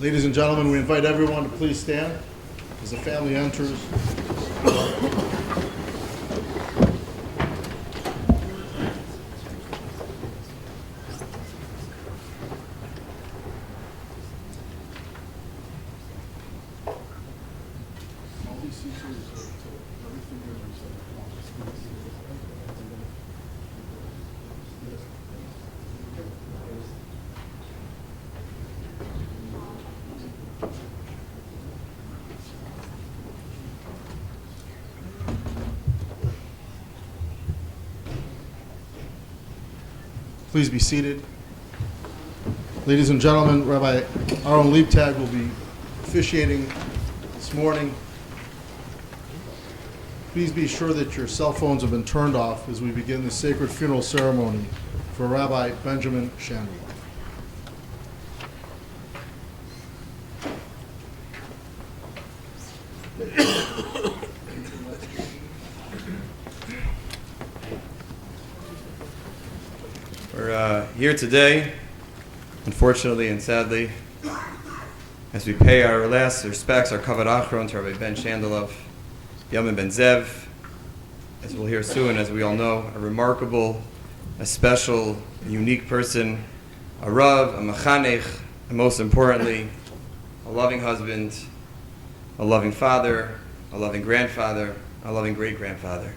Ladies and gentlemen, we invite everyone to please stand as the family enters. Please be seated. Ladies and gentlemen, Rabbi Aaron Liebtag will be officiating this morning. Please be sure that your cell phones have been turned off as we begin the sacred funeral ceremony for Rabbi Benjamin Shandalov. We're here today, unfortunately and sadly, as we pay our last respects, our kavod achron to Rabbi Ben Shandalov, Yamin Ben Zev, as we'll hear soon, as we all know, a remarkable, a special, a unique person, a Rav, a Mechanech, and most importantly, a loving husband, a loving father, a loving grandfather, a loving great-grandfather.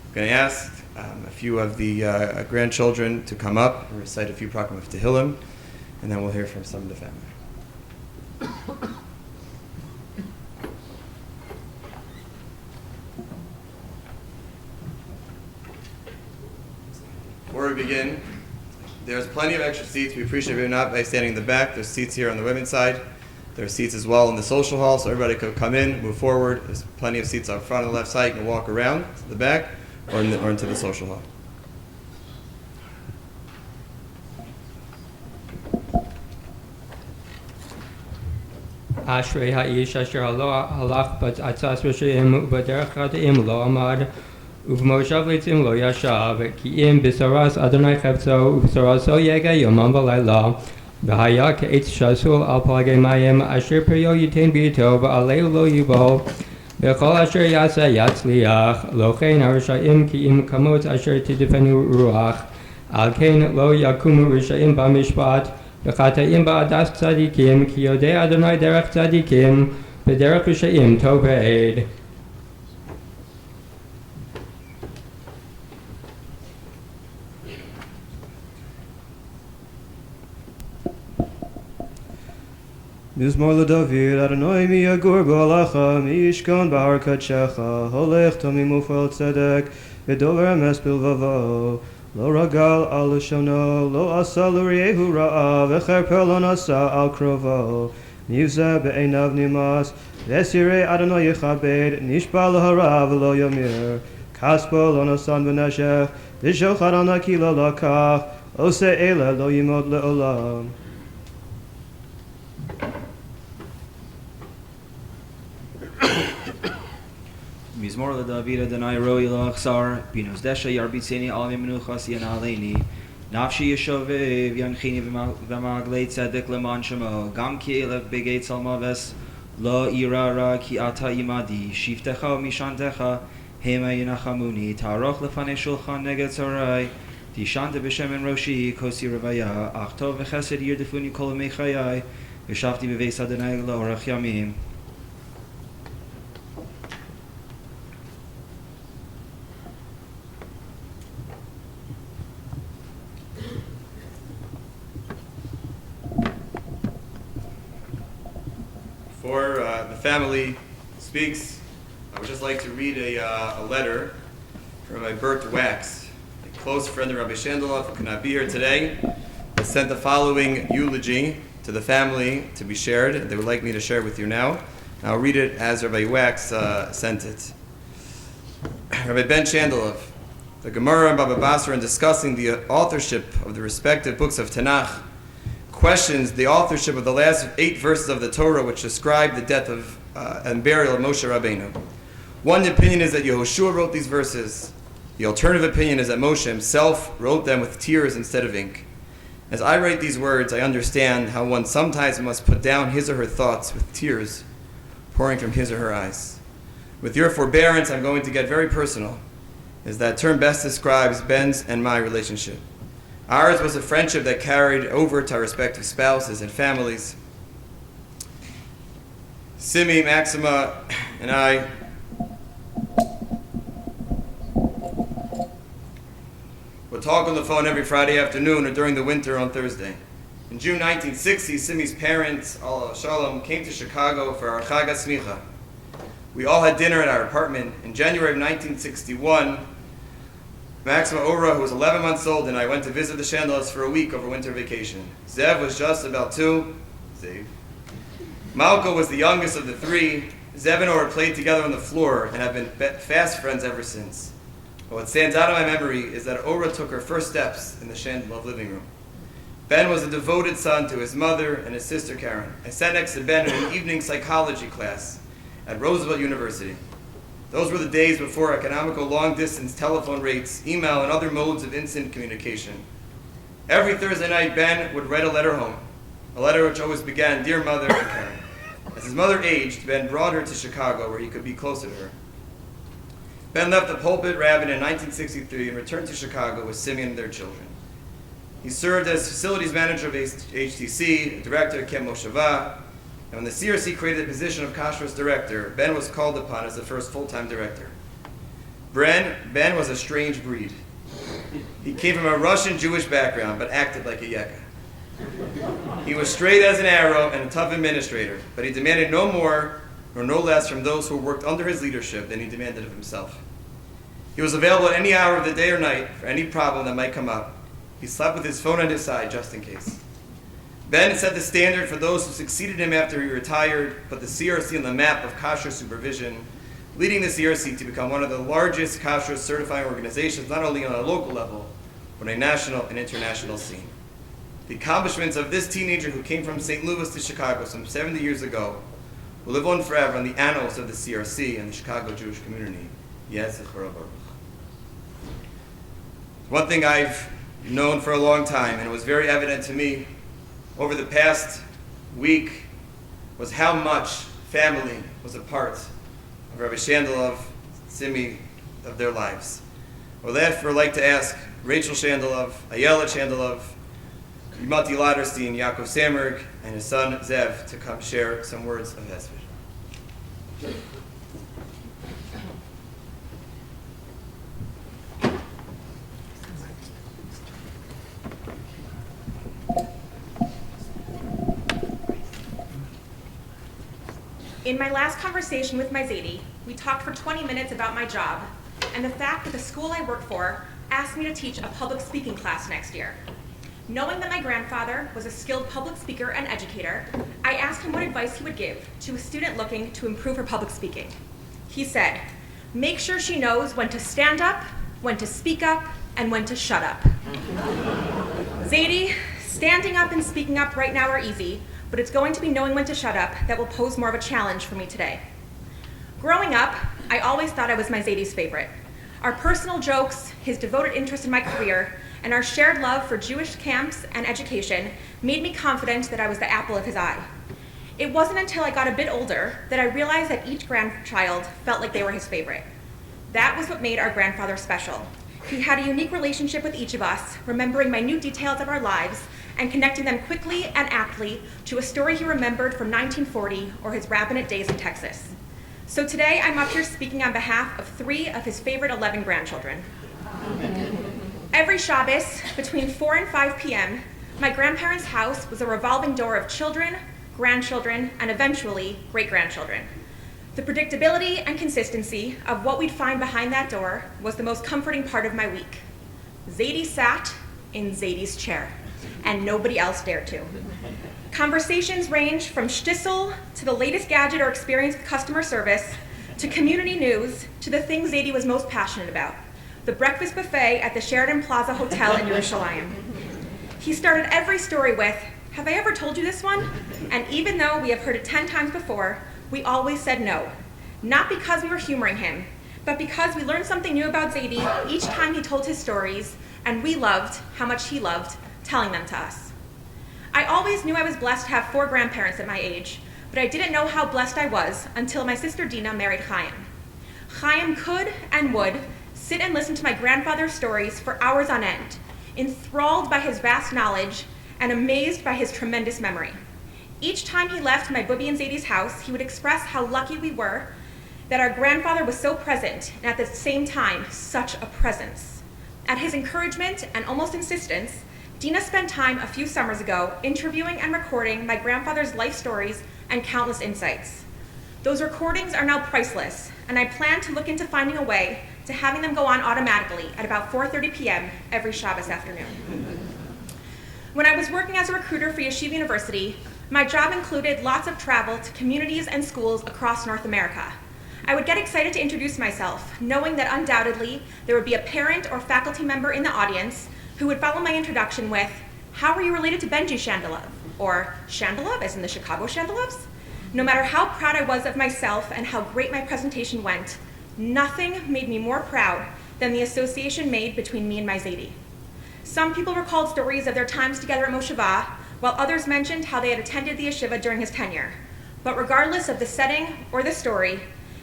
I'm going to ask a few of the grandchildren to come up and recite a few Prakim of Tehillim, and then we'll hear from some of the family. Before we begin, there's plenty of extra seats. We appreciate you not by standing in the back. There's seats here on the women's side. There are seats as well in the social hall, so everybody could come in, move forward. There's plenty of seats up front on the left side. You can walk around to the back or into the social hall. Ashrei ha'ish asher halach b'atzas v'she'im u'b'derech chada'im lo amad u'v'moshav leitzim lo yashav ki im b'saras Adonai chevtzo u'b'saraso yega yomam v'layla v'haya k'etz shasul al palagei mayim asher peryo yitain b'yito v'aleu lo yibol v'chol asher yasa yatzliach lo chen harishayim ki im kamot asher tidifenu ruach al ken lo yakumu rishayim b'mishpat B'chatayim ba'adas tzadikim, ki yodei Adonai derech tzadikim, b'derech rishayim tov v'ed. Mizmor l'David, Adonai mi yagur b'alacha, mi yishkon b'har kadshecha, holech tomi mufal tzedek, v'dover emes bilvavo. Lo ragal al lishono, lo asa l'riehu ra'a, v'cherper lo nasa al krovo. Nivzeh be'einav nimas, v'esirei Adonai yichabed, nishba l'hara v'lo yomir. Kaspo lo nasan v'neshech, v'shochad al nakila lakach, ose ele lo yimod le'olam. Mizmor l'David Adonai roi l'achsar, binos desha yarbitzeni al menuchas yanaleni, nafshi yeshovev yanchini v'maglei tzedek leman shemo, gam ki elev begeit salmaves, lo irara ki ata imadi, shiftecha mishantecha, hema yinachamuni, taroch lefanei shulchan neged tzorai, tishante b'shem en roshi, kosi revaya, achtov v'chesed yirdefuni kol mechayai, v'shavti b'veis Adonai l'orach yamim. Before the family speaks, I would just like to read a letter from my Bert Wax, a close friend of Rabbi Shandalov who could not be here today, that sent the following eulogy to the family to be shared. They would like me to share it with you now. And I'll read it as Rabbi Wax sent it. Rabbi Ben Shandalov, the Gemara and Baba Basra, in discussing the authorship of the respective books of Tanakh, questions the authorship of the last 8 verses of the Torah which describe the death of and burial of Moshe Rabbeinu. One opinion is that Yehoshua wrote these verses. The alternative opinion is that Moshe himself wrote them with tears instead of ink. As I write these words, I understand how one sometimes must put down his or her thoughts with tears pouring from his or her eyes. With your forbearance, I'm going to get very personal, as that term best describes Ben's and my relationship. Ours was a friendship that carried over to our respective spouses and families. Simi, Maxima, and I would talk on the phone every Friday afternoon or during the winter on Thursday. In June 1960, Simi's parents, Allah Shalom, came to Chicago for our Chag HaSmicha. We all had dinner at our apartment. In January of 1961, Maxima Ora, who was 11 months old, and I went to visit the Shandalovs for a week over winter vacation. Zev was just about 2. Zev. Malka was the youngest of the 3. Zev and Ora played together on the floor and have been fast friends ever since. But what stands out in my memory is that Ora took her first steps in the Shandalov living room. Ben was a devoted son to his mother and his sister Karen. I sat next to Ben in an evening psychology class at Roosevelt University. Those were the days before economical long-distance telephone rates, email, and other modes of instant communication. Every Thursday night, Ben would write a letter home, a letter which always began, "Dear Mother," and Karen. As his mother aged, Ben brought her to Chicago where he could be closer to her. Ben left the pulpit rabbin in 1963 and returned to Chicago with Simeon and their children. He served as facilities manager of HTC, director at Kem Moshava, and when the CRC created the position of Kashrus director, Ben was called upon as the first full-time director. Ben was a strange breed. He came from a Russian Jewish background, but acted like a yekka. He was straight as an arrow and a tough administrator, but he demanded no more nor no less from those who worked under his leadership than he demanded of himself. He was available at any hour of the day or night for any problem that might come up. He slept with his phone on his side just in case. Ben set the standard for those who succeeded him after he retired, put the CRC on the map of kosher supervision, leading the CRC to become one of the largest kosher certifying organizations, not only on a local level, but on a national and international scene. The accomplishments of this teenager who came from St. Louis to Chicago some 70 years ago will live on forever in the annals of the CRC and the Chicago Jewish community. Yes, Baruch. One thing I've known for a long time, and it was very evident to me over the past week, was how much family was a part of Rabbi Shandalov, Simi, of their lives. I would therefore like to ask Rachel Shandalov, Ayala Shandalov, Yimati Laderstein, Yaakov Samberg, and his son Zev to come share some words of hesed. In my last conversation with my Zaidi, we talked for 20 minutes about my job and the fact that the school I work for asked me to teach a public speaking class next year. Knowing that my grandfather was a skilled public speaker and educator, I asked him what advice he would give to a student looking to improve her public speaking. He said, "Make sure she knows when to stand up, when to speak up, and when to shut up." Zaidi, standing up and speaking up right now are easy, but it's going to be knowing when to shut up that will pose more of a challenge for me today. Growing up, I always thought I was my Zaidi's favorite. Our personal jokes, his devoted interest in my career, and our shared love for Jewish camps and education made me confident that I was the apple of his eye. It wasn't until I got a bit older that I realized that each grandchild felt like they were his favorite. That was what made our grandfather special. He had a unique relationship with each of us, remembering minute details of our lives and connecting them quickly and aptly to a story he remembered from 1940 or his rabbinate days in Texas. So today I'm up here speaking on behalf of 3 of his favorite 11 grandchildren. Every Shabbos, between 4 and 5 p.m., my grandparents' house was a revolving door of children, grandchildren, and eventually great-grandchildren. The predictability and consistency of what we'd find behind that door was the most comforting part of my week. Zaidi sat in Zaidi's chair, and nobody else dared to. Conversations ranged from shtisel to the latest gadget or experience with customer service, to community news, to the things Zaidi was most passionate about, the breakfast buffet at the Sheraton Plaza Hotel in Yerushalayim. He started every story with, "Have I ever told you this one?" And even though we have heard it 10 times before, we always said no. Not because we were humoring him, but because we learned something new about Zaidi each time he told his stories, and we loved how much he loved telling them to us. I always knew I was blessed to have 4 grandparents at my age, but I didn't know how blessed I was until my sister Dina married Chaim. Chaim could and would sit and listen to my grandfather's stories for hours on end, enthralled by his vast knowledge and amazed by his tremendous memory. Each time he left my Bubi and Zadie's house, he would express how lucky we were that our grandfather was so present and at the same time, such a presence. At his encouragement and almost insistence, Dina spent time a few summers ago interviewing and recording my grandfather's life stories and countless insights. Those recordings are now priceless, and I plan to look into finding a way to having them go on automatically at about 4:30 p.m. every Shabbos afternoon. When I was working as a recruiter for Yeshiva University, my job included lots of travel to communities and schools across North America. I would get excited to introduce myself, knowing that undoubtedly there would be a parent or faculty member in the audience who would follow my introduction with, "How are you related to Benji Shandalov?" or "Shandalov, as in the Chicago Shandalovs?" No matter how proud I was of myself and how great my presentation went, nothing made me more proud than the association made between me and my Zadie. Some people recalled stories of their times together at Mosheva, while others mentioned how they had attended the yeshiva during his tenure. But regardless of the setting or the story,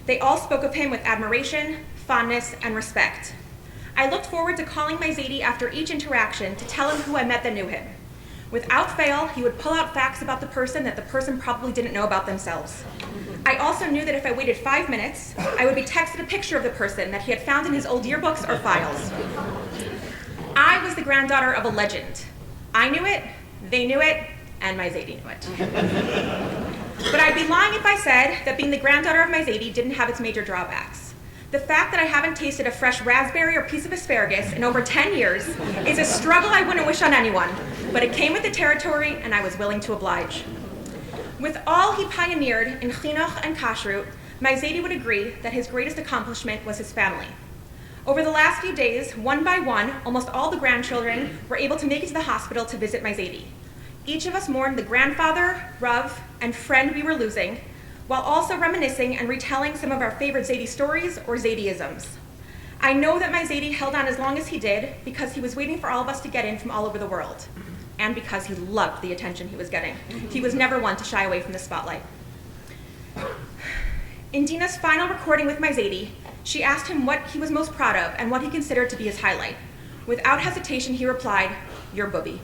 they all spoke of him with admiration, fondness, and respect. I looked forward to calling my Zadie after each interaction to tell him who I met that knew him. Without fail, he would pull out facts about the person that the person probably didn't know about themselves. I also knew that if I waited 5 minutes, I would be texted a picture of the person that he had found in his old yearbooks or files. I was the granddaughter of a legend. I knew it, they knew it, and my Zadie knew it. But I'd be lying if I said that being the granddaughter of my Zadie didn't have its major drawbacks. The fact that I haven't tasted a fresh raspberry or piece of asparagus in over 10 years is a struggle I wouldn't wish on anyone, but it came with the territory and I was willing to oblige. With all he pioneered in chinuch and kashrut, my Zadie would agree that his greatest accomplishment was his family. Over the last few days, one by one, almost all the grandchildren were able to make it to the hospital to visit my Zadie. Each of us mourned the grandfather, Rav, and friend we were losing, while also reminiscing and retelling some of our favorite Zadie stories or Zadieisms. I know that my Zadie held on as long as he did because he was waiting for all of us to get in from all over the world, and because he loved the attention he was getting. He was never one to shy away from the spotlight. In Dina's final recording with my Zadie, she asked him what he was most proud of and what he considered to be his highlight. Without hesitation, he replied, "Your Bubi."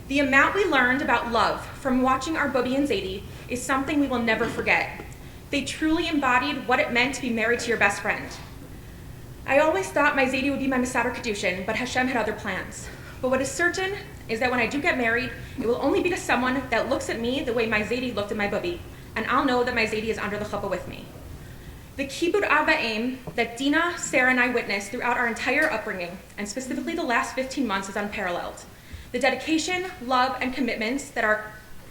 The amount we learned about love from watching our Bubi and Zadie is something we will never forget. They truly embodied what it meant to be married to your best friend. I always thought my Zadie would be my Mesader Kedushin, but Hashem had other plans. But what is certain is that when I do get married, it will only be to someone that looks at me the way my Zadie looked at my Bubi, and I'll know that my Zadie is under the chuppah with me. The kibbud av va'em that Dina, Sarah, and I witnessed throughout our entire upbringing, and specifically the last 15 months, is unparalleled. The dedication, love, and commitments that our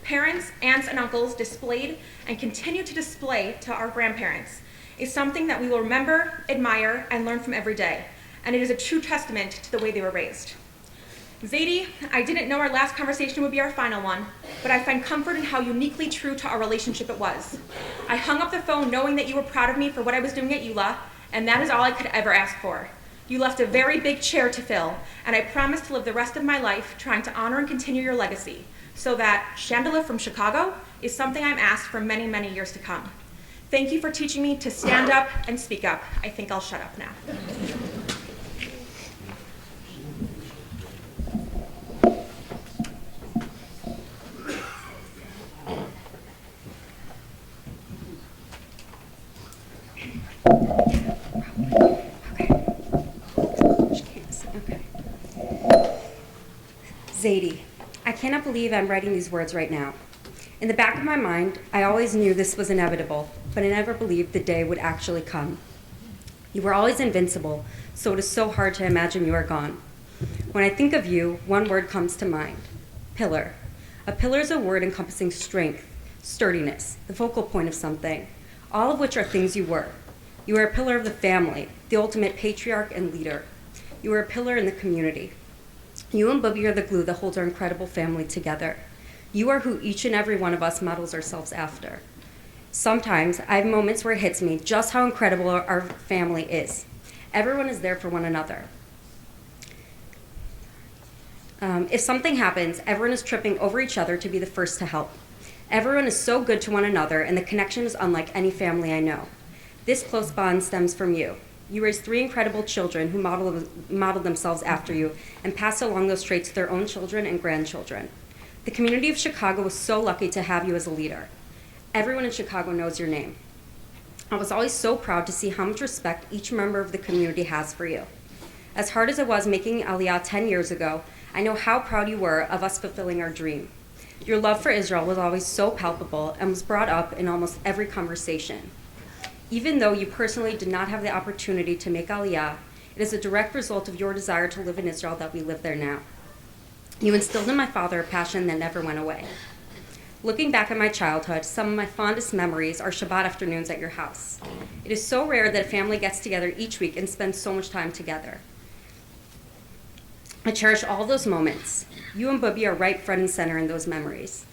parents, aunts, and uncles displayed and continue to display to our grandparents is something that we will remember, admire, and learn from every day, and it is a true testament to the way they were raised. Zadie, I didn't know our last conversation would be our final one, but I find comfort in how uniquely true to our relationship it was. I hung up the phone knowing that you were proud of me for what I was doing at Eula, and that is all I could ever ask for. You left a very big chair to fill, and I promise to live the rest of my life trying to honor and continue your legacy, so that Shandalov from Chicago is something I'm asked for many, many years to come. Thank you for teaching me to stand up and speak up. I think I'll shut up now. Zadie, I cannot believe I'm writing these words right now. In the back of my mind, I always knew this was inevitable, but I never believed the day would actually come. You were always invincible, so it is so hard to imagine you are gone. When I think of you, one word comes to mind: pillar. A pillar is a word encompassing strength, sturdiness, the focal point of something, all of which are things you were. You were a pillar of the family, the ultimate patriarch and leader. You were a pillar in the community. You and Bubi are the glue that holds our incredible family together. You are who each and every one of us models ourselves after. Sometimes I have moments where it hits me just how incredible our family is. Everyone is there for one another. If something happens, everyone is tripping over each other to be the first to help. Everyone is so good to one another, and the connection is unlike any family I know. This close bond stems from you. You raised 3 incredible children who modeled themselves after you and passed along those traits to their own children and grandchildren. The community of Chicago was so lucky to have you as a leader. Everyone in Chicago knows your name. I was always so proud to see how much respect each member of the community has for you. As hard as it was making Aliyah 10 years ago, I know how proud you were of us fulfilling our dream. Your love for Israel was always so palpable and was brought up in almost every conversation. Even though you personally did not have the opportunity to make Aliyah, it is a direct result of your desire to live in Israel that we live there now. You instilled in my father a passion that never went away. Looking back at my childhood, some of my fondest memories are Shabbat afternoons at your house. It is so rare that a family gets together each week and spends so much time together. I cherish all those moments. You and Bubby are right front and center in those memories.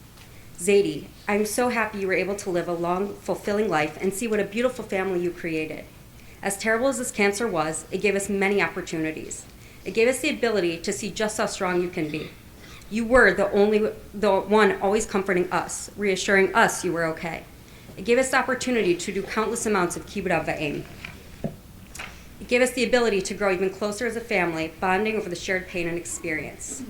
Zadie, I'm so happy you were able to live a long, fulfilling life and see what a beautiful family you created. As terrible as this cancer was, it gave us many opportunities. It gave us the ability to see just how strong you can be. You were the one always comforting us, reassuring us you were okay. It gave us the opportunity to do countless amounts of kibbud av va'em. It gave us the ability to grow even closer as a family, bonding over the shared pain and experience.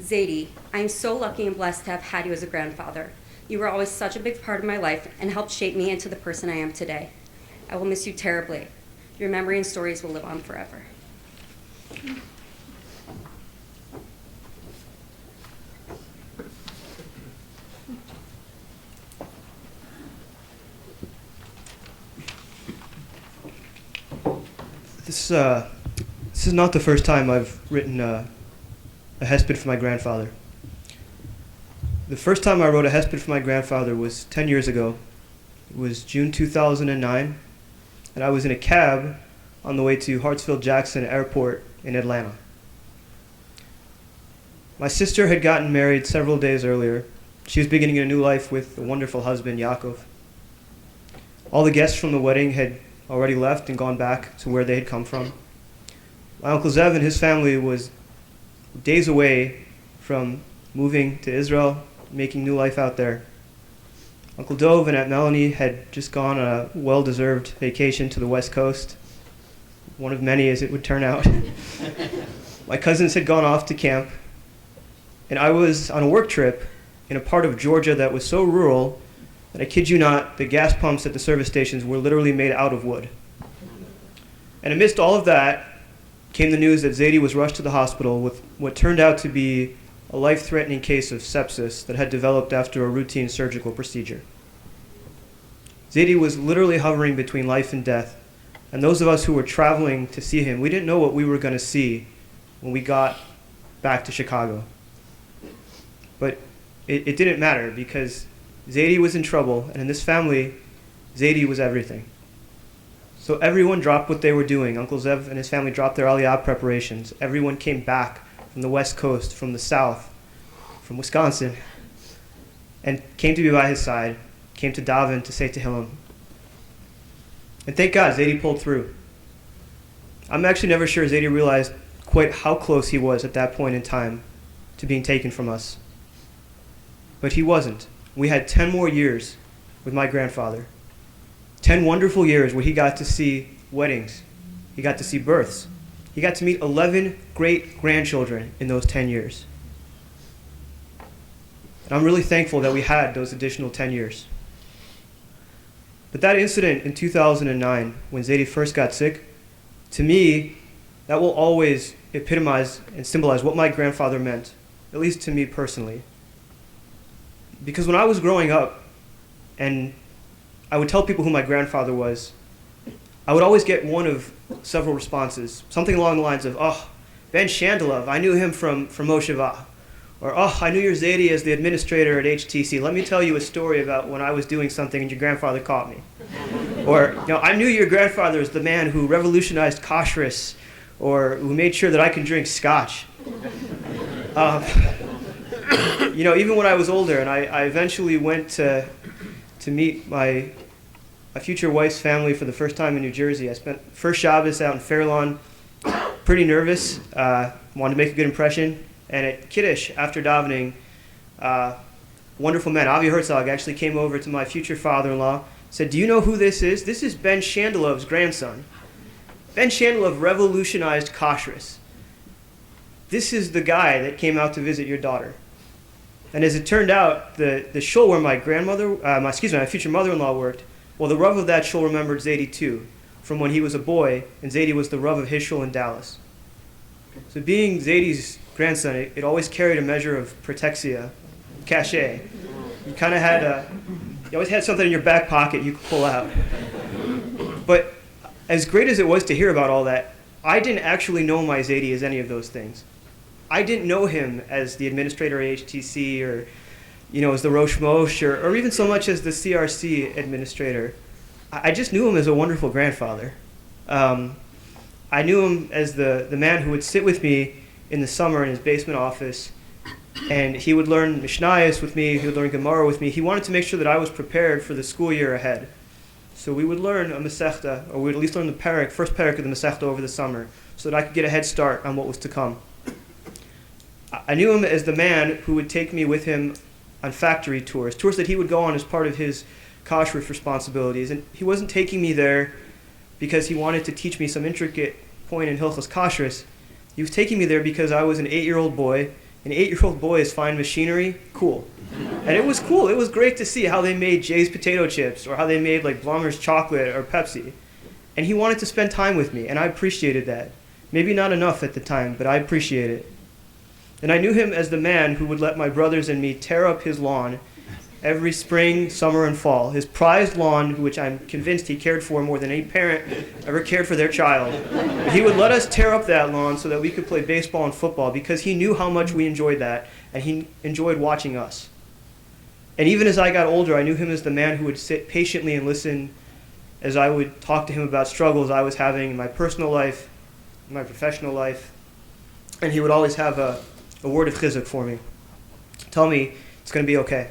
Zadie, I am so lucky and blessed to have had you as a grandfather. You were always such a big part of my life and helped shape me into the person I am today. I will miss you terribly. Your memory and stories will live on forever. This is not the first time I've written a hesped for my grandfather. The first time I wrote a hesped for my grandfather was 10 years ago. It was June 2009, and I was in a cab on the way to Hartsfield-Jackson Airport in Atlanta. My sister had gotten married several days earlier. She was beginning a new life with a wonderful husband, Yaakov. All the guests from the wedding had already left and gone back to where they had come from. My Uncle Zev and his family was days away from moving to Israel, making new life out there. Uncle Dov and Aunt Melanie had just gone on a well-deserved vacation to the West Coast, one of many as it would turn out. My cousins had gone off to camp, and I was on a work trip in a part of Georgia that was so rural that, I kid you not, the gas pumps at the service stations were literally made out of wood. And amidst all of that came the news that Zadie was rushed to the hospital with what turned out to be a life-threatening case of sepsis that had developed after a routine surgical procedure. Zadie was literally hovering between life and death, and those of us who were traveling to see him, we didn't know what we were going to see when we got back to Chicago. But it didn't matter, because Zadie was in trouble, and in this family, Zadie was everything. So everyone dropped what they were doing. Uncle Zev and his family dropped their Aliyah preparations. Everyone came back from the West Coast, from the South, from Wisconsin, and came to be by his side, came to daven to say Tehillim. And thank God, Zadie pulled through. I'm actually never sure Zadie realized quite how close he was at that point in time to being taken from us. But he wasn't. We had 10 more years with my grandfather. 10 wonderful years where he got to see weddings. He got to see births. He got to meet 11 great-grandchildren in those 10 years. And I'm really thankful that we had those additional 10 years. But that incident in 2009, when Zadie first got sick, to me, that will always epitomize and symbolize what my grandfather meant, at least to me personally. Because when I was growing up, and I would tell people who my grandfather was, I would always get one of several responses. Something along the lines of, "Oh, Ben Shandalov, I knew him from Mosheva." Or, "Oh, I knew your Zadie as the administrator at HTC. Let me tell you a story about when I was doing something and your grandfather caught me." Or, "I knew your grandfather as the man who revolutionized kashrus, or who made sure that I can drink scotch." Even when I was older, and I eventually went to meet my future wife's family for the first time in New Jersey. I spent first Shabbos out in Fair Lawn, pretty nervous, wanted to make a good impression, And at Kiddush, after davening, wonderful man, Avi Herzog, actually came over to my future father-in-law, said, "Do you know who this is? This is Ben Shandalov's grandson. Ben Shandalov revolutionized kashrus. This is the guy that came out to visit your daughter." And as it turned out, the shul where my future mother-in-law worked, well, the Rav of that shul remembered Zaidi too, from when he was a boy, and Zaidi was the Rav of his shul in Dallas. So being Zaidi's grandson, it always carried a measure of protexia, cachet. You kind of had you always had something in your back pocket you could pull out. But as great as it was to hear about all that, I didn't actually know my Zaidi as any of those things. I didn't know him as the administrator at HTC or, as the Rosh Moshe or even so much as the CRC administrator. I just knew him as a wonderful grandfather. I knew him as the man who would sit with me in the summer in his basement office, and he would learn Mishnayos with me, he would learn Gemara with me. He wanted to make sure that I was prepared for the school year ahead. So we would learn a Masechta, or we would at least learn the first parak of the Masechta over the summer, so that I could get a head start on what was to come. I knew him as the man who would take me with him on factory tours that he would go on as part of his kashrus responsibilities. And he wasn't taking me there because he wanted to teach me some intricate point in Hilchos Kashrus. He was taking me there because I was an 8-year-old boy. An 8-year-old boy is fine machinery, cool. And it was cool. It was great to see how they made Jay's potato chips or how they made like Blummer's chocolate or Pepsi. And he wanted to spend time with me, and I appreciated that. Maybe not enough at the time, but I appreciate it. And I knew him as the man who would let my brothers and me tear up his lawn every spring, summer, and fall. His prized lawn, which I'm convinced he cared for more than any parent ever cared for their child. He would let us tear up that lawn so that we could play baseball and football because he knew how much we enjoyed that, and he enjoyed watching us. And even as I got older, I knew him as the man who would sit patiently and listen as I would talk to him about struggles I was having in my personal life, in my professional life. And he would always have a word of chizuk for me. Tell me it's going to be okay.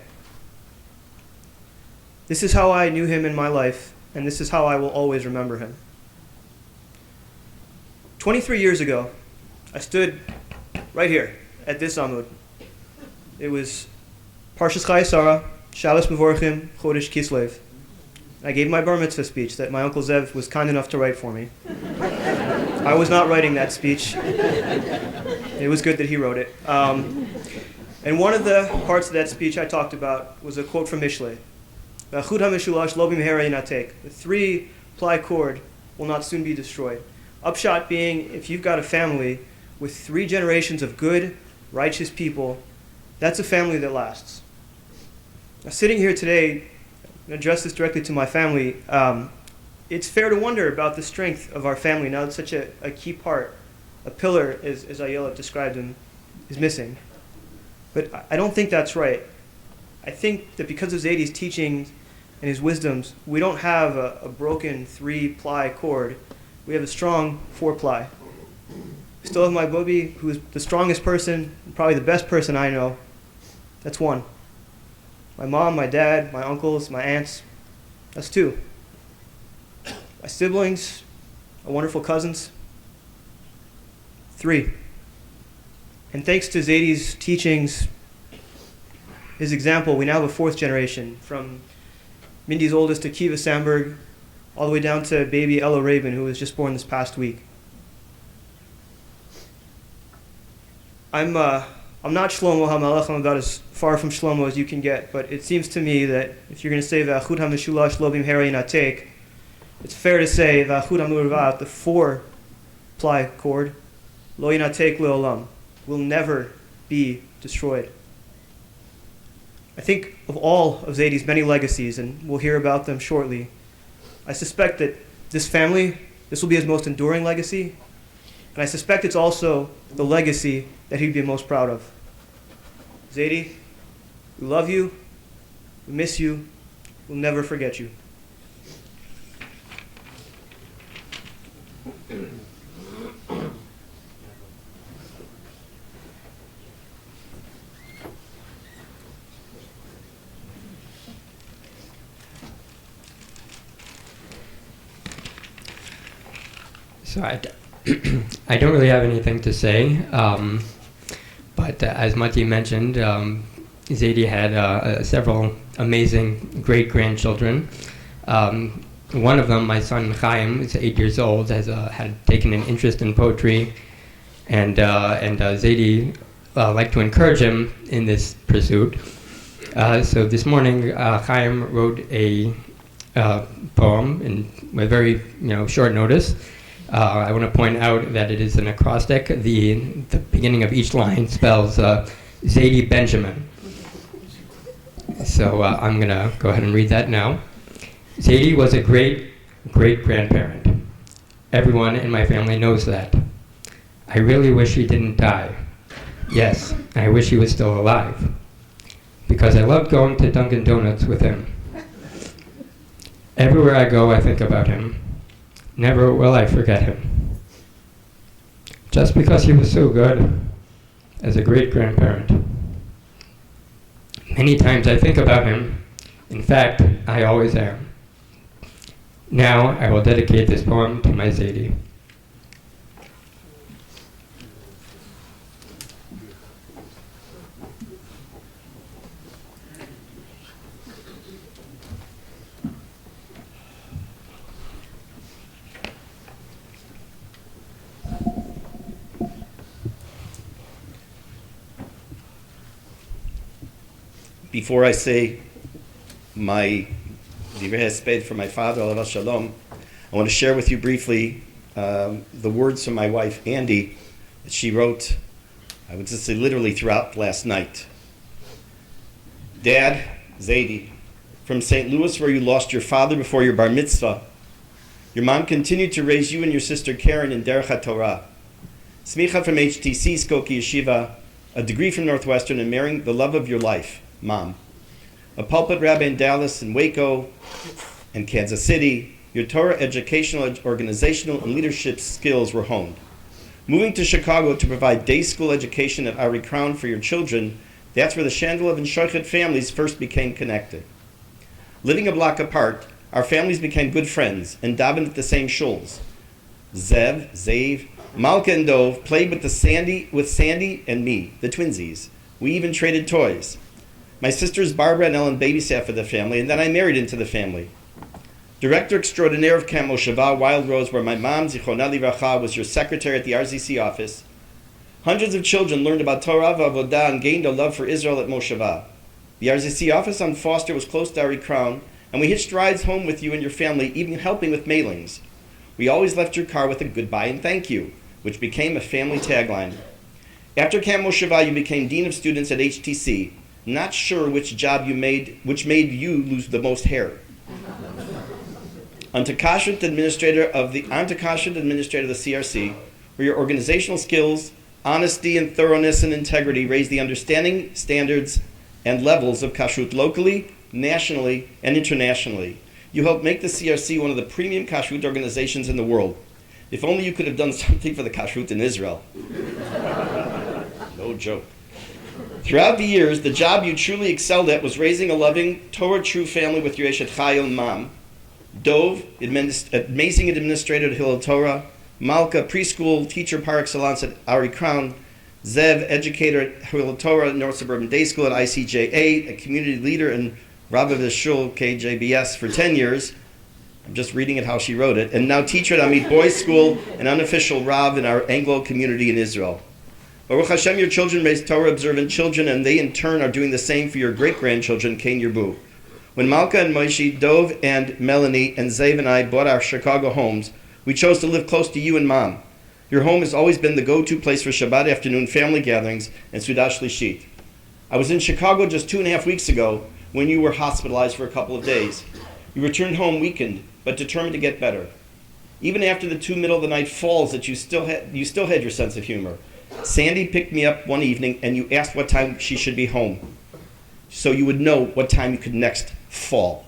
This is how I knew him in my life, and this is how I will always remember him. 23 years ago, I stood right here at this Amud. It was Parshas Chayei Sarah, Shabbos Mevorchim, Chodesh Kislev. I gave my bar mitzvah speech that my Uncle Zev was kind enough to write for me. I was not writing that speech. It was good that he wrote it. And one of the parts of that speech I talked about was a quote from Mishlei. The 3-ply cord will not soon be destroyed. Upshot being, if you've got a family with 3 generations of good, righteous people, that's a family that lasts. Now, sitting here today, and address this directly to my family, it's fair to wonder about the strength of our family now that such a key part, a pillar, as Ayala described him, is missing. But I don't think that's right. I think that because of Zaidi's teachings and his wisdoms, we don't have a broken 3-ply cord. We have a strong 4-ply. Still have my Bobby, who is the strongest person, probably the best person I know. That's 1. My mom, my dad, my uncles, my aunts. That's 2. My siblings, my wonderful cousins. 3. And thanks to Zaidi's teachings, his example, we now have a 4th generation, from Mindy's oldest, Akiva Sandberg, all the way down to baby Ella Rabin, who was just born this past week. I'm not Shlomo HaMelech. I'm about as far from Shlomo as you can get, but it seems to me that if you're going to say V'achud HaMeshulash Lo Bimhera Yinatek, it's fair to say V'achud HaMurvat, the 4-ply cord, Lo Yinatek Le'olam, will never be destroyed. I think of all of Zaidi's many legacies, and we'll hear about them shortly, I suspect that this will be his most enduring legacy, and I suspect it's also the legacy that he'd be most proud of. Zaidi, we love you, we miss you, we'll never forget you. So I don't really have anything to say, but but as Mati mentioned, Zadie had several amazing great-grandchildren. One of them, my son Chaim, is 8 years old, had taken an interest in poetry, and Zadie liked to encourage him in this pursuit. So this morning, Chaim wrote a poem with very short notice. I want to point out that it is an acrostic. The beginning of each line spells Zadie Benjamin. So I'm going to go ahead and read that now. Zadie was a great-grandparent. Everyone in my family knows that. I really wish he didn't die. Yes, I wish he was still alive. Because I loved going to Dunkin' Donuts with him. Everywhere I go, I think about him. Never will I forget him. Just because he was so good as a great-grandparent. Many times I think about him. In fact, I always am. Now I will dedicate this poem to my Zadie. Before I say my divrei hesped for my father, alav shalom, I want to share with you briefly the words from my wife, Andy, that she wrote, I would just say literally throughout last night. Dad, Zadie, from St. Louis, where you lost your father before your bar mitzvah, your mom continued to raise you and your sister Karen in Derech HaTorah. Smicha from HTC, Skokie Yeshiva, a degree from Northwestern, and marrying the love of your life, Mom. A pulpit rabbi in Dallas and Waco and Kansas City, your Torah educational, organizational, and leadership skills were honed. Moving to Chicago to provide day school education at Ari Crown for your children, that's where the Shandalov and Shoichet families first became connected. Living a block apart, our families became good friends and davened at the same shuls. Zev, Malka, and Dov played with Sandy and me, the twinsies. We even traded toys. My sisters Barbara and Ellen babysat for the family, and then I married into the family. Director extraordinaire of Camp Mosheva, Wild Rose, where my mom, Zichronah Livracha, was your secretary at the RZC office. Hundreds of children learned about Torah v'Avodah and gained a love for Israel at Mosheva. The RZC office on Foster was close to Ari Crown, and we hitched rides home with you and your family, even helping with mailings. We always left your car with a goodbye and thank you, which became a family tagline. After Camp Mosheva, you became Dean of Students at HTC. Not sure which job which made you lose the most hair. I'm Kashrut administrator of the CRC, where your organizational skills, honesty and thoroughness and integrity raise the understanding, standards, and levels of kashrut locally, nationally, and internationally. You helped make the CRC one of the premium kashrut organizations in the world. If only you could have done something for the kashrut in Israel. No joke. Throughout the years, the job you truly excelled at was raising a loving, Torah-true family with your Eshet Chayil mom. Dov, amazing administrator at Hillel Torah. Malka, preschool teacher par excellence at Ari Crown. Zev, educator at Hillel Torah, North Suburban Day School at ICJA, a community leader in Rabbi Vishul KJBS for 10 years. I'm just reading it how she wrote it. And now teacher at Amit Boys School, an unofficial Rav in our Anglo community in Israel. Baruch Hashem, your children raised Torah-observant children, and they in turn are doing the same for your great-grandchildren, Cain Yerbu. When Malka and Moshe, Dov and Melanie, and Zev and I bought our Chicago homes, we chose to live close to you and Mom. Your home has always been the go-to place for Shabbat afternoon family gatherings and Sudash Lishit. I was in Chicago just 2.5 weeks ago when you were hospitalized for a couple of days. You returned home weakened, but determined to get better. Even after the 2 middle-of-the-night falls that you still had your sense of humor. Sandy picked me up one evening and you asked what time she should be home, so you would know what time you could next fall.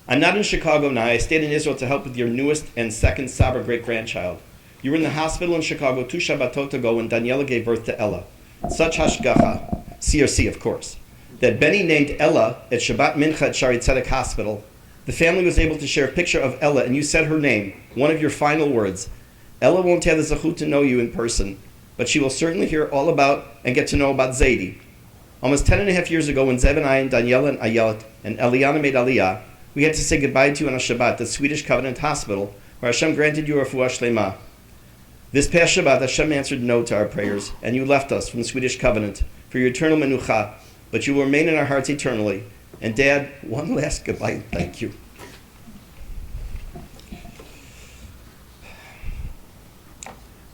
I'm not in Chicago now. I stayed in Israel to help with your newest and second Sabra great-grandchild. You were in the hospital in Chicago 2 Shabbatot ago when Daniela gave birth to Ella. Such hashgacha, CRC of course, that Benny named Ella at Shabbat Mincha at Shari Tzedek Hospital. The family was able to share a picture of Ella and you said her name, one of your final words. Ella won't have the zechut to know you in person, but she will certainly hear all about and get to know about Zaidi. Almost 10.5 years ago, when Zev and I and Daniela and Ayelet and Eliana made Aliyah, we had to say goodbye to you on a Shabbat at the Swedish Covenant Hospital, where Hashem granted you a refuah shlema. This past Shabbat, Hashem answered no to our prayers, and you left us from the Swedish Covenant for your eternal menucha, but you will remain in our hearts eternally. And Dad, one last goodbye, thank you.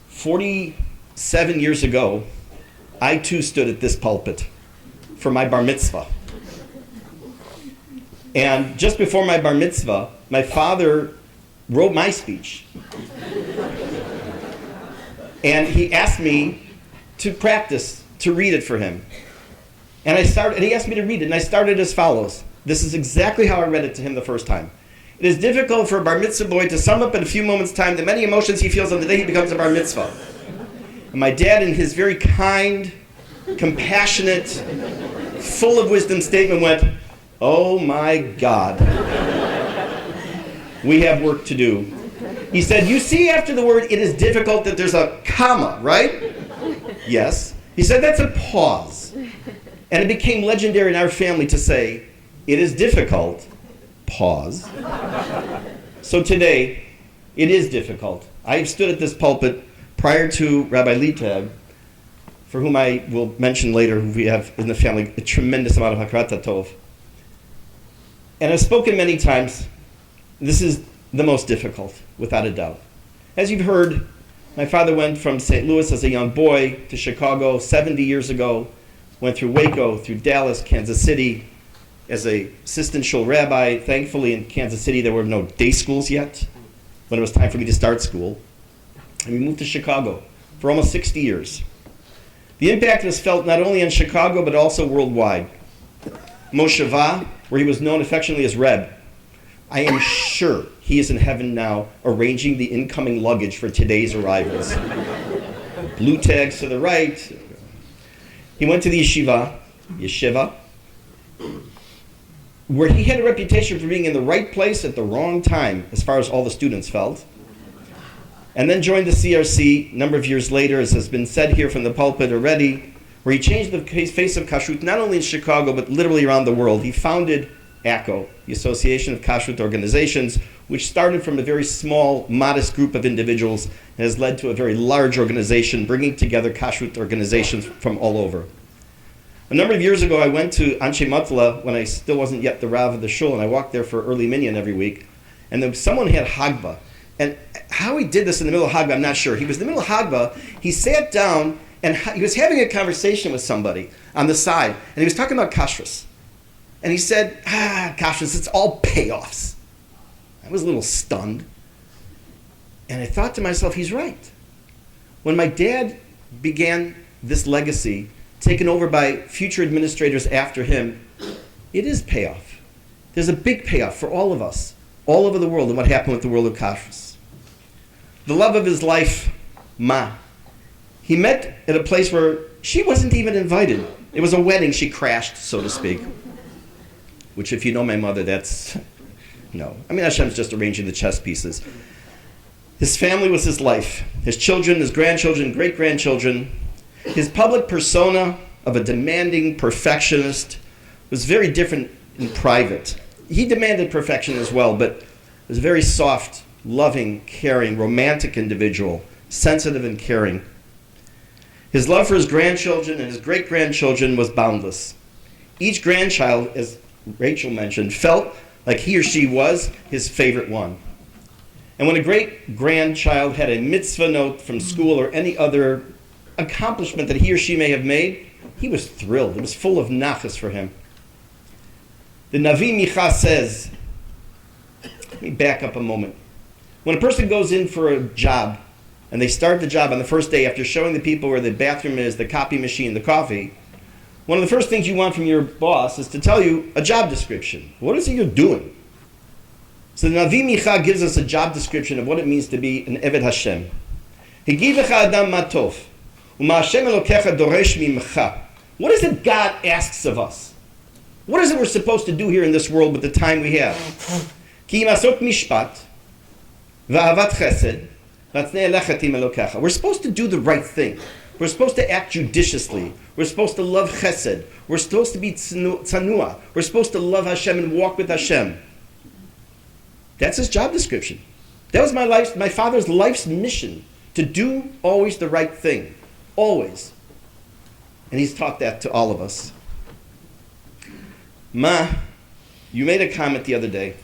"47 years ago, I too stood at this pulpit for my bar mitzvah. And just before my bar mitzvah, my father wrote my speech. And he asked me to practice, to read it for him. And he asked me to read it, and I started as follows. This is exactly how I read it to him the first time. It is difficult for a bar mitzvah boy to sum up in a few moments' time the many emotions he feels on the day he becomes a bar mitzvah. And my dad, in his very kind, compassionate, full of wisdom statement went, "Oh my God, we have work to do." He said, "You see after the word, it is difficult, that there's a comma, right?" "Yes." He said, "That's a pause." And it became legendary in our family to say, "It is difficult, pause." So today, it is difficult. I have stood at this pulpit prior to Rabbi Litab, for whom I will mention later, we have in the family a tremendous amount of hakarat hatov. And I've spoken many times. This is the most difficult, without a doubt. As you've heard, my father went from St. Louis as a young boy to Chicago 70 years ago, went through Waco, through Dallas, Kansas City, as an assistant shul rabbi. Thankfully, in Kansas City, there were no day schools yet, when it was time for me to start school. And we moved to Chicago for almost 60 years. The impact was felt not only in Chicago, but also worldwide. Mosheva, where he was known affectionately as Reb, I am sure he is in heaven now, arranging the incoming luggage for today's arrivals. Blue tags to the right. He went to the yeshiva, where he had a reputation for being in the right place at the wrong time, as far as all the students felt. And then joined the CRC a number of years later, as has been said here from the pulpit already, where he changed the face of kashrut not only in Chicago, but literally around the world. He founded ACO, the Association of Kashrut Organizations, which started from a very small, modest group of individuals and has led to a very large organization, bringing together kashrut organizations from all over. A number of years ago, I went to Anshe Matla when I still wasn't yet the Rav of the shul, and I walked there for early minyan every week, and then someone had Hagba. And how he did this in the middle of Hagba, I'm not sure. He was in the middle of Hagba, he sat down, and he was having a conversation with somebody on the side, and he was talking about kashrus. And he said, kashrus, it's all payoffs. I was a little stunned. And I thought to myself, he's right. When my dad began this legacy, taken over by future administrators after him, it is payoff. There's a big payoff for all of us, all over the world, and what happened with the world of kashrus. The love of his life, Ma. He met at a place where she wasn't even invited. It was a wedding she crashed, so to speak. Which, if you know my mother, that's no. I mean, Hashem's just arranging the chess pieces. His family was his life. His children, his grandchildren, great-grandchildren. His public persona of a demanding perfectionist was very different in private. He demanded perfection as well, but was a very soft, loving, caring, romantic individual, sensitive and caring. His love for his grandchildren and his great-grandchildren was boundless. Each grandchild, as Rachel mentioned, felt like he or she was his favorite one. And when a great-grandchild had a mitzvah note from school or any other accomplishment that he or she may have made, he was thrilled. It was full of nachas for him. The Navi Micha says, let me back up a moment. When a person goes in for a job, and they start the job on the first day after showing the people where the bathroom is, the copy machine, the coffee, one of the first things you want from your boss is to tell you a job description. What is it you're doing? So the Navi Micha gives us a job description of what it means to be an Eved Hashem. Higivecha Adam Matov, Uma Hashem Elokecha Doresh Mimcha. What is it God asks of us? What is it we're supposed to do here in this world with the time we have? Ki Masot Mishpat, Va'avat Chesed, Vatznei Elecha Tim Elokecha. We're supposed to do the right thing. We're supposed to act judiciously. We're supposed to love chesed. We're supposed to be tzanua. We're supposed to love Hashem and walk with Hashem. That's his job description. That was my father's life's mission, to do always the right thing. Always. And he's taught that to all of us. Ma, you made a comment the other day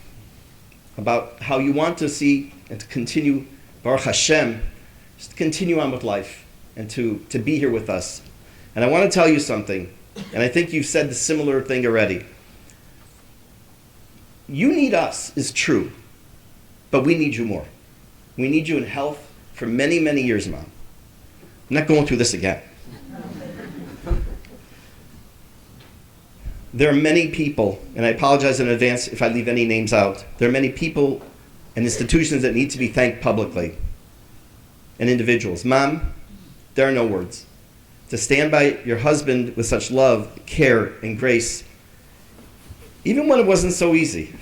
about how you want to see and to continue, Baruch Hashem, just to continue on with life and to be here with us. And I want to tell you something, and I think you've said the similar thing already. You need us is true, but we need you more. We need you in health for many, many years, Mom. I'm not going through this again. There are many people, and I apologize in advance if I leave any names out. There are many people and institutions that need to be thanked publicly, and individuals. Mom, there are no words. To stand by your husband with such love, care, and grace, even when it wasn't so easy.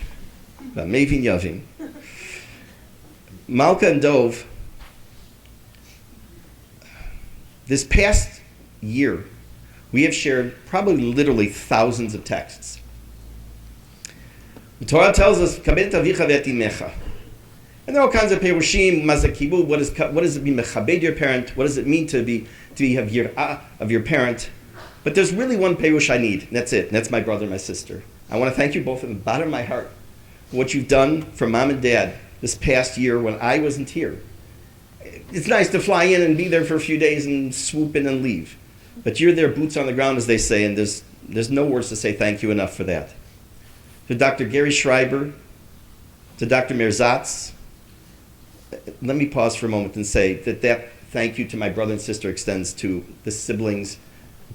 Mavin Yavin. Malka and Dov, this past year, we have shared probably literally thousands of texts. The Torah tells us, "Kabet avicha ve'etimecha," and there are all kinds of perushim, mazakibu. What does it mean mechabed your parent? What does it mean to have yirah of your parent? But there's really one perush I need, and that's it. And that's my brother and my sister. I want to thank you both from the bottom of my heart for what you've done for Mom and Dad this past year when I wasn't here. It's nice to fly in and be there for a few days and swoop in and leave. But you're there, boots on the ground, as they say, and there's no words to say thank you enough for that. To Dr. Gary Schreiber, to Dr. Merzatz, let me pause for a moment and say that thank you to my brother and sister extends to the siblings,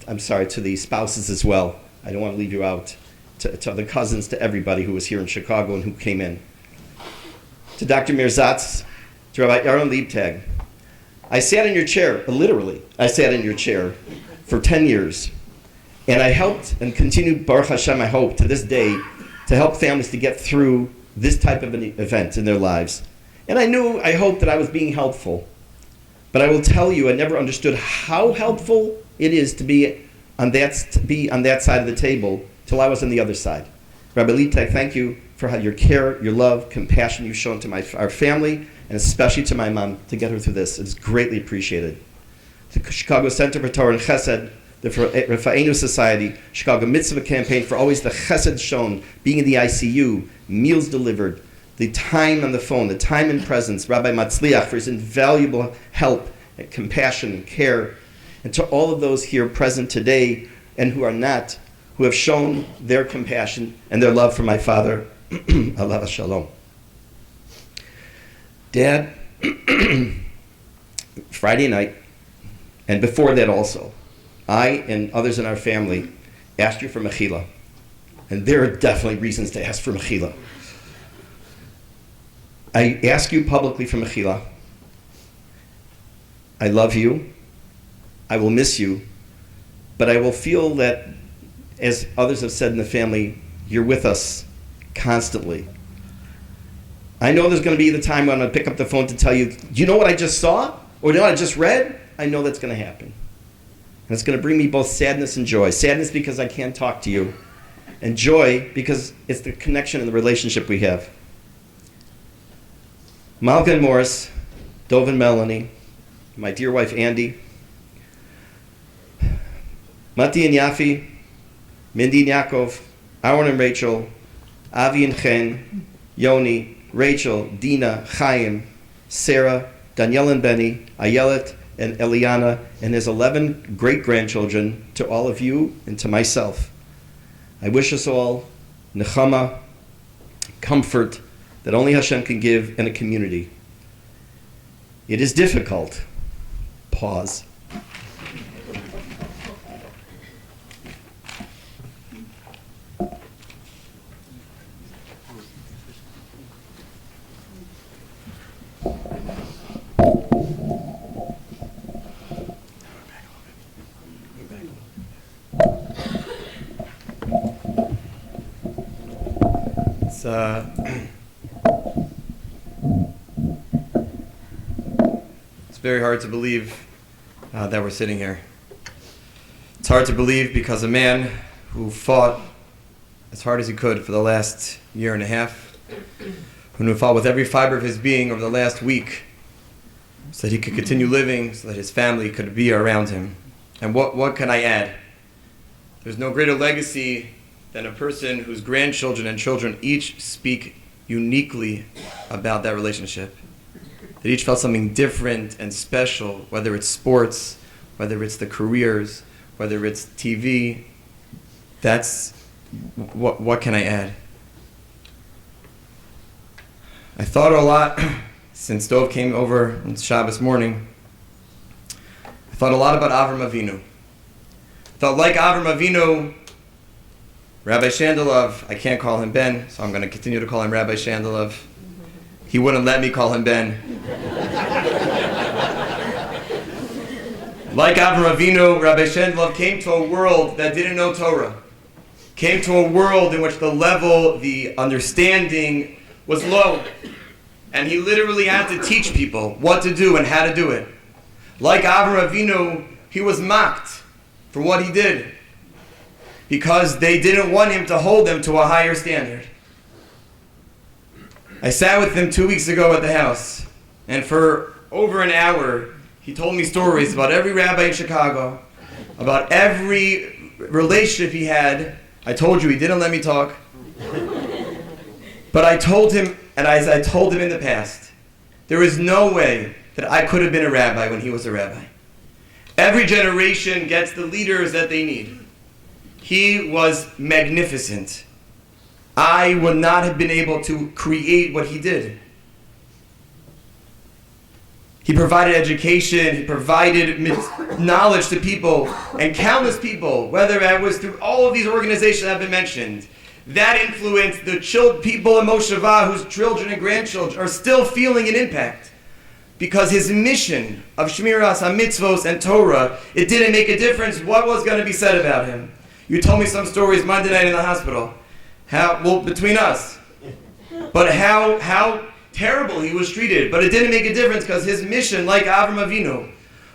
to the spouses as well. I don't want to leave you out. To the cousins, to everybody who was here in Chicago and who came in. To Dr. Merzatz, to Rabbi Aaron Liebtag. I sat in your chair, literally, I sat in your chair for 10 years. And I helped and continue, Baruch Hashem, I hope, to this day, to help families to get through this type of an event in their lives. And I hoped that I was being helpful. But I will tell you, I never understood how helpful it is to be on that side of the table till I was on the other side. Rabbi Liebtag, thank you for your care, your love, compassion you've shown to our family, and especially to my mom to get her through this. It's greatly appreciated. The Chicago Center for Torah and Chesed, the Rafa'enu Society, Chicago Mitzvah Campaign for always the Chesed shown, being in the ICU, meals delivered, the time on the phone, the time and presence, Rabbi Matzliach for his invaluable help, and compassion, and care, and to all of those here present today and who are not, who have shown their compassion and their love for my father, Allah Shalom. Dad, Friday night, and before that also, I and others in our family asked you for mechila. And there are definitely reasons to ask for mechila. I ask you publicly for mechila. I love you. I will miss you. But I will feel that, as others have said in the family, you're with us constantly. I know there's going to be the time when I'm going to pick up the phone to tell you, do you know what I just saw? Or do you know what I just read? I know that's going to happen. And it's going to bring me both sadness and joy. Sadness because I can't talk to you. And joy because it's the connection and the relationship we have. Malka and Morris, Dov and Melanie, my dear wife Andy, Mati and Yafi, Mindy and Yaakov, Aaron and Rachel, Avi and Chen, Yoni, Rachel, Dina, Chaim, Sarah, Danielle and Benny, Ayelet and Eliana, and his 11 great-grandchildren, to all of you and to myself. I wish us all nechama, comfort that only Hashem can give in a community. It is difficult. Pause. It's very hard to believe that we're sitting here. It's hard to believe because a man who fought as hard as he could for the last year and a half, who fought with every fiber of his being over the last week so that he could continue living, so that his family could be around him. And what can I add? There's no greater legacy than a person whose grandchildren and children each speak uniquely about that relationship. That each felt something different and special, whether it's sports, whether it's the careers, whether it's TV. That's, what can I add? I thought a lot since Dov came over on Shabbos morning. I thought a lot about Avram Avinu. I thought like Avram Avinu, Rabbi Shandalov, I can't call him Ben, so I'm going to continue to call him Rabbi Shandalov. He wouldn't let me call him Ben. Like Avram Avinu, Rabbi Shandalov came to a world that didn't know Torah. Came to a world in which the level, the understanding was low. And he literally had to teach people what to do and how to do it. Like Avram Avinu, he was mocked for what he did because they didn't want him to hold them to a higher standard. I sat with him 2 weeks ago at the house, and for over an hour, he told me stories about every rabbi in Chicago, about every relationship he had. I told you he didn't let me talk. But I told him, and as I told him in the past, there is no way that I could have been a rabbi when he was a rabbi. Every generation gets the leaders that they need. He was magnificent. I would not have been able to create what he did. He provided education, he provided knowledge to people, and countless people, whether it was through all of these organizations that have been mentioned, that influenced the people in Mosheva whose children and grandchildren are still feeling an impact. Because his mission of Shmiras HaMitzvos and Torah, it didn't make a difference what was going to be said about him. You told me some stories Monday night in the hospital. Between us. But how terrible he was treated. But it didn't make a difference because his mission, like Avram Avinu,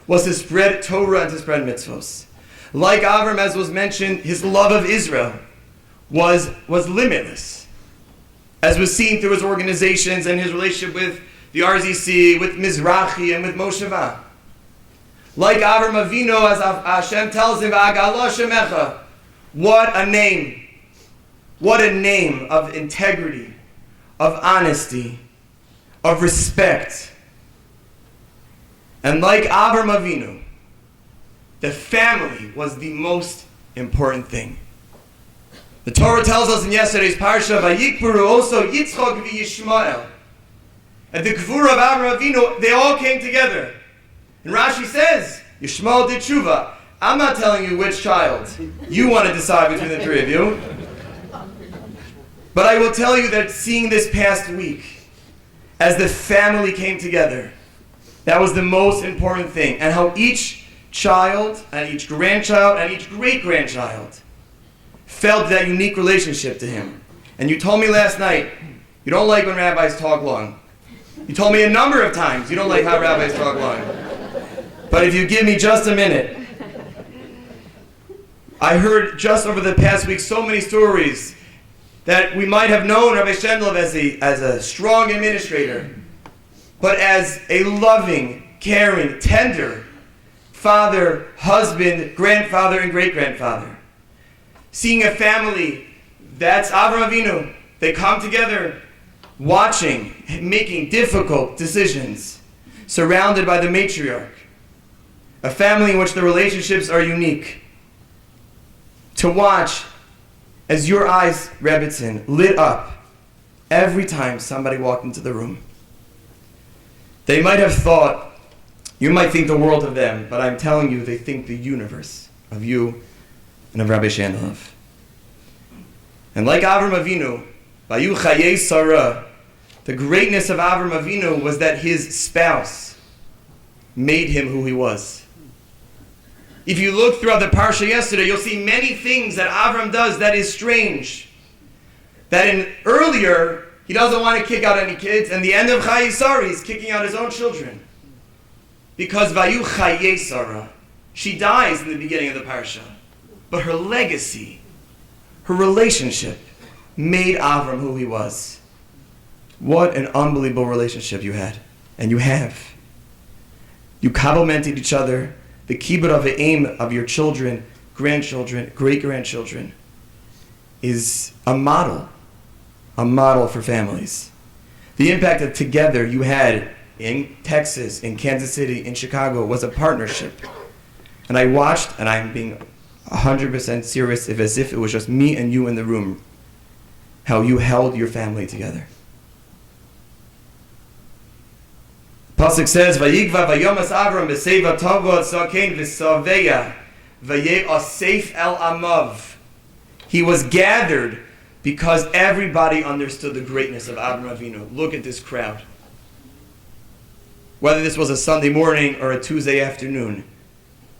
was to spread Torah and to spread mitzvos. Like Avram, as was mentioned, his love of Israel was limitless. As was seen through his organizations and his relationship with the RZC, with Mizrahi, and with Mosheva. Like Avram Avinu, as Hashem tells him, V'agala Shemecha, what a name. What a name of integrity, of honesty, of respect. And like Avram Avinu, the family was the most important thing. The Torah tells us in yesterday's parsha, Vayikburu also Yitzchak v'Yishmael. At the Gvura of Avram Avinu, they all came together. And Rashi says, Yishmael did tshuva. I'm not telling you which child. You want to decide between the three of you. But I will tell you that seeing this past week, as the family came together, that was the most important thing. And how each child, and each grandchild, and each great-grandchild felt that unique relationship to him. And you told me last night, you don't like when rabbis talk long. You told me a number of times you don't like how rabbis talk long. But if you give me just a minute, I heard just over the past week so many stories that we might have known Rabbi Shandalov as a strong administrator, but as a loving, caring, tender father, husband, grandfather, and great-grandfather. Seeing a family, that's Avram Avinu. They come together, watching, making difficult decisions, surrounded by the matriarch. A family in which the relationships are unique. To watch as your eyes, Rebbitzin, lit up every time somebody walked into the room. They might have thought, you might think the world of them, but I'm telling you, they think the universe of you and of Rabbi Shandalov. And like Avram Avinu, Vayu Chayei Sarah, the greatness of Avram Avinu was that his spouse made him who he was. If you look throughout the parsha yesterday, you'll see many things that Avram does that is strange. That earlier, he doesn't want to kick out any kids, and the end of Chayei Sarah, he's kicking out his own children. Because Vayu Chaye Sarah, she dies in the beginning of the parsha, but her legacy, her relationship, made Avram who he was. What an unbelievable relationship you had, and you have. You complimented each other. The kibbut of the aim of your children, grandchildren, great-grandchildren is a model for families. The impact of together you had in Texas, in Kansas City, in Chicago was a partnership. And I watched, and I'm being 100% serious, as if it was just me and you in the room, how you held your family together. Pasuk says, "Vayigva vayomas Avram b'seiva tavot sakein v'saveya vayasef el amav." He was gathered because everybody understood the greatness of Avram Avinu. Look at this crowd. Whether this was a Sunday morning or a Tuesday afternoon,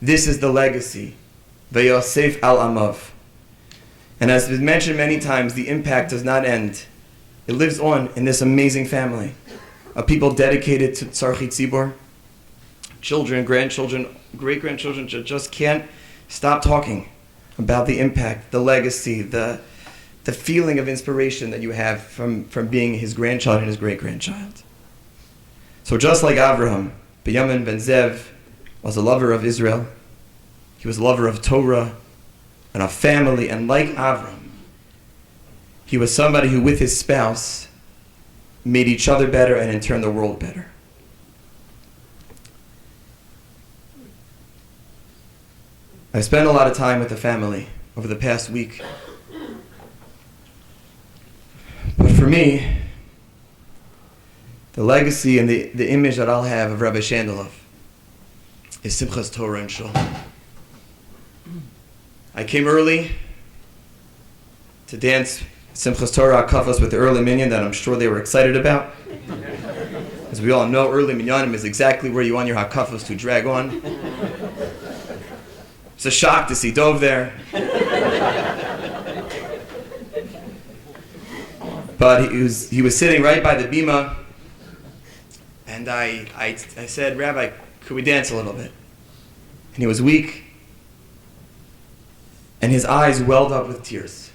this is the legacy. Vayasef el amav. And as been mentioned many times, the impact does not end. It lives on in this amazing family of people dedicated to Tzarchi Tzibor. Children, grandchildren, great-grandchildren just can't stop talking about the impact, the legacy, the feeling of inspiration that you have from being his grandchild and his great-grandchild. So just like Avraham, Binyamin ben Zev was a lover of Israel. He was a lover of Torah and of family. And like Avram, he was somebody who, with his spouse, made each other better and in turn the world better. I've spent a lot of time with the family over the past week. But for me, the legacy and the image that I'll have of Rabbi Shandalov is Simchas Torah and Shul. I came early to dance Simchas Torah Kafos with the early minyan that I'm sure they were excited about. As we all know, early minyanim is exactly where you want your hakafos to drag on. It's a shock to see Dov there. But he was sitting right by the bima, and I said, "Rabbi, could we dance a little bit?" And he was weak, and his eyes welled up with tears.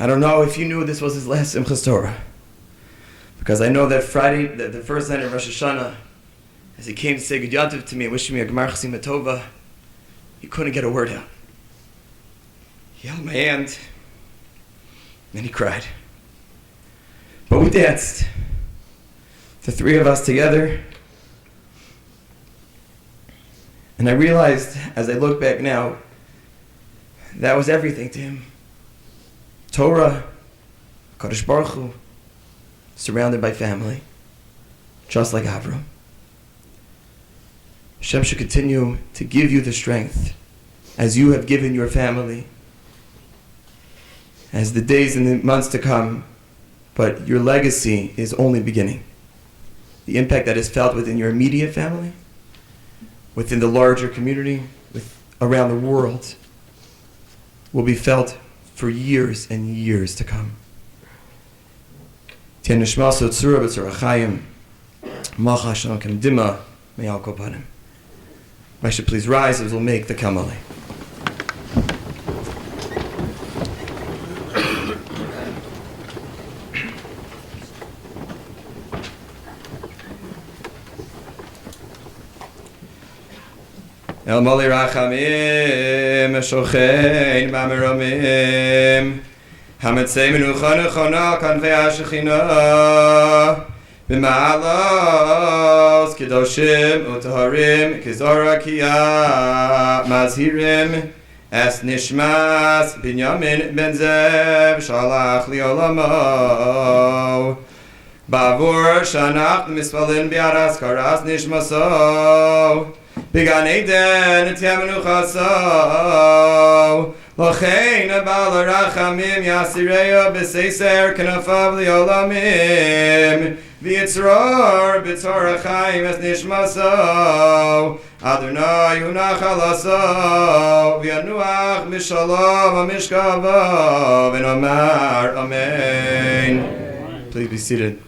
I don't know if you knew this was his last Simchas Torah, because I know that Friday, the first night of Rosh Hashanah, as he came to say Good Yantiv to me and wishing me a Gemar Chasima Tova, he couldn't get a word out. He held my hand, and he cried. But we danced, the three of us together, and I realized, as I look back now, that was everything to him. Torah, Kadosh Baruch Hu, surrounded by family, just like Avram. Hashem should continue to give you the strength as you have given your family, as the days and the months to come, but your legacy is only beginning. The impact that is felt within your immediate family, within the larger community, around the world, will be felt for years and years to come. Tien nishma so tzura b'tzura chayim, malcha shalom kem dima me'al kol panim. I should please rise as we'll make the Kamali. El Moli Rachamim, Shochein Bameramim, Hamitzei Menucha Nechona, Kanvei HaShechina, B'ma'alos, Kedoshim, Utaharim, Kizora Kiya, Mazhirim, Es Nishmas, Binyamin Ben Zev, Shalach Liolamo, Bavur Shanach Mispalin Biaras Karas Nishmaso, Began Eden et Yamenu Chaso, Lochein Abal Rachamim Yasireya B'Seiser K'nafav Li'olamim, V'yitzror B'Torah Chaim Es Nishmaso, Adonai Unachalaso, V'yanuach Mishalom Amishkavo, V'nomar Amen. Please be seated.